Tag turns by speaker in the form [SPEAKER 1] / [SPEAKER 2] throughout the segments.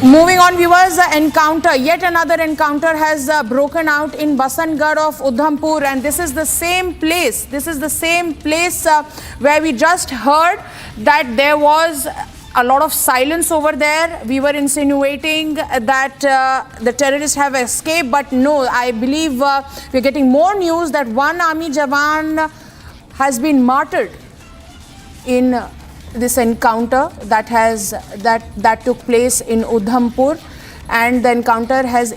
[SPEAKER 1] Moving on, viewers, yet another encounter has broken out in Basantgarh of Udhampur, and this is the same place. This is the same place where we just heard that there was a lot of silence over there. We were insinuating that the terrorists have escaped, but no, I believe we're getting more news that one army jawan has been martyred in this encounter that took place in Udhampur, and the encounter has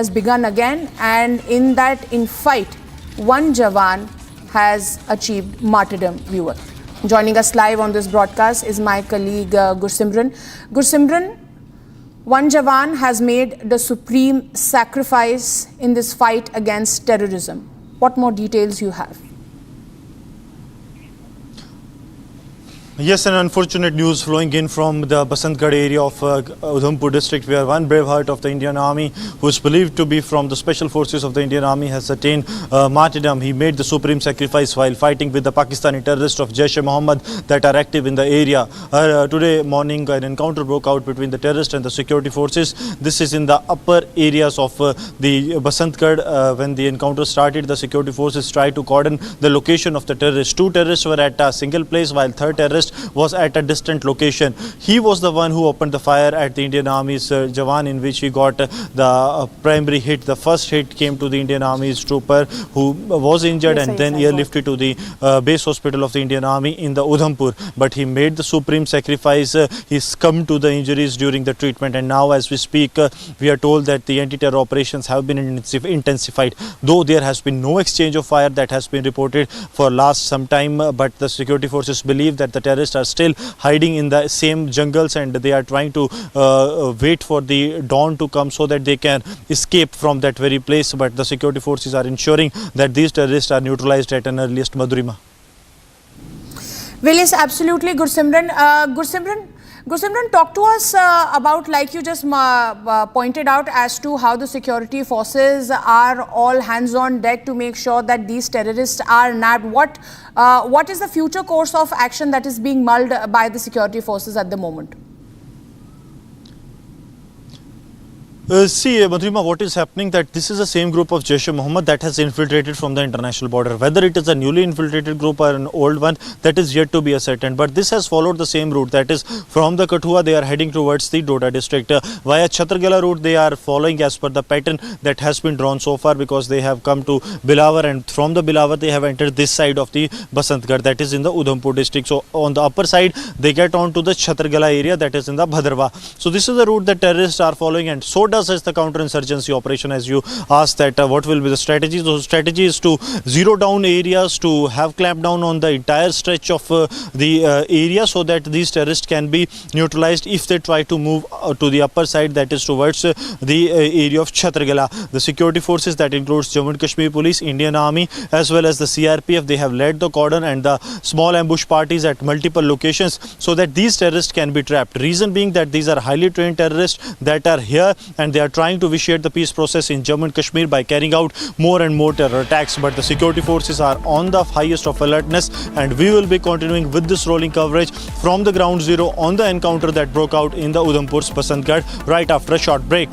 [SPEAKER 1] begun again, and in fight one jawan has achieved martyrdom. Viewer, joining us live on this broadcast is my colleague Gursimran. Gursimran, one jawan has made the supreme sacrifice in this fight against terrorism. What more details you have?
[SPEAKER 2] Yes, an unfortunate news flowing in from the Basantgarh area of Udhampur district, where one brave heart of the Indian Army, who is believed to be from the special forces of the Indian Army, has attained martyrdom. He made the supreme sacrifice while fighting with the Pakistani terrorists of Jaish-e-Mohammed that are active in the area. Today morning, an encounter broke out between the terrorists and the security forces. This is in the upper areas of the Basantgarh. When the encounter started, the security forces tried to cordon the location of the terrorists. Two terrorists were at a single place, while third terrorist was at a distant location. He was the one who opened the fire at the Indian Army's jawan, in which he got the primary hit. The first hit came to the Indian Army's trooper, who was injured, and then airlifted to the base hospital of the Indian Army in the Udhampur. But he made the supreme sacrifice. He succumbed to the injuries during the treatment, and now as we speak, we are told that the anti-terror operations have been intensified. Though there has been no exchange of fire that has been reported for last some time, but the security forces believe that the terrorists are still hiding in the same jungles, and they are trying to wait for the dawn to come so that they can escape from that very place. But the security forces are ensuring that these terrorists are neutralized at an earliest. Madhurima.
[SPEAKER 1] Well, yes, absolutely, Gursimran. Gursimran, talk to us about, like you just pointed out, as to how the security forces are all hands on deck to make sure that these terrorists are nabbed. What is the future course of action that is being mulled by the security forces at the moment?
[SPEAKER 2] See, Madhurima, what is happening, that this is the same group of Jaish-e-Mohammed that has infiltrated from the international border. Whether it is a newly infiltrated group or an old one, that is yet to be ascertained. But this has followed the same route, that is from the Kathua they are heading towards the Doda district. Via Chhatargala route they are following as per the pattern that has been drawn so far, because they have come to Bilawar, and from the Bilawar they have entered this side of the Basantgarh, that is in the Udhampur district. So on the upper side they get on to the Chhatargala area, that is in the Bhadrawa. So this is the route that terrorists are following, and so does the counter-insurgency operation. As you asked that what will be the strategy, the strategy is to zero down areas, to have clamped down on the entire stretch of the area, so that these terrorists can be neutralized if they try to move to the upper side, that is towards the area of Chhatargala. The security forces, that includes Jammu and Kashmir Police, Indian Army, as well as the CRPF, they have led the cordon and the small ambush parties at multiple locations so that these terrorists can be trapped. Reason being that these are highly trained terrorists that are here, and they are trying to vitiate the peace process in Jammu and Kashmir by carrying out more and more terror attacks. But the security forces are on the highest of alertness, and we will be continuing with this rolling coverage from the ground zero on the encounter that broke out in the Udhampur's Basantgarh right after a short break.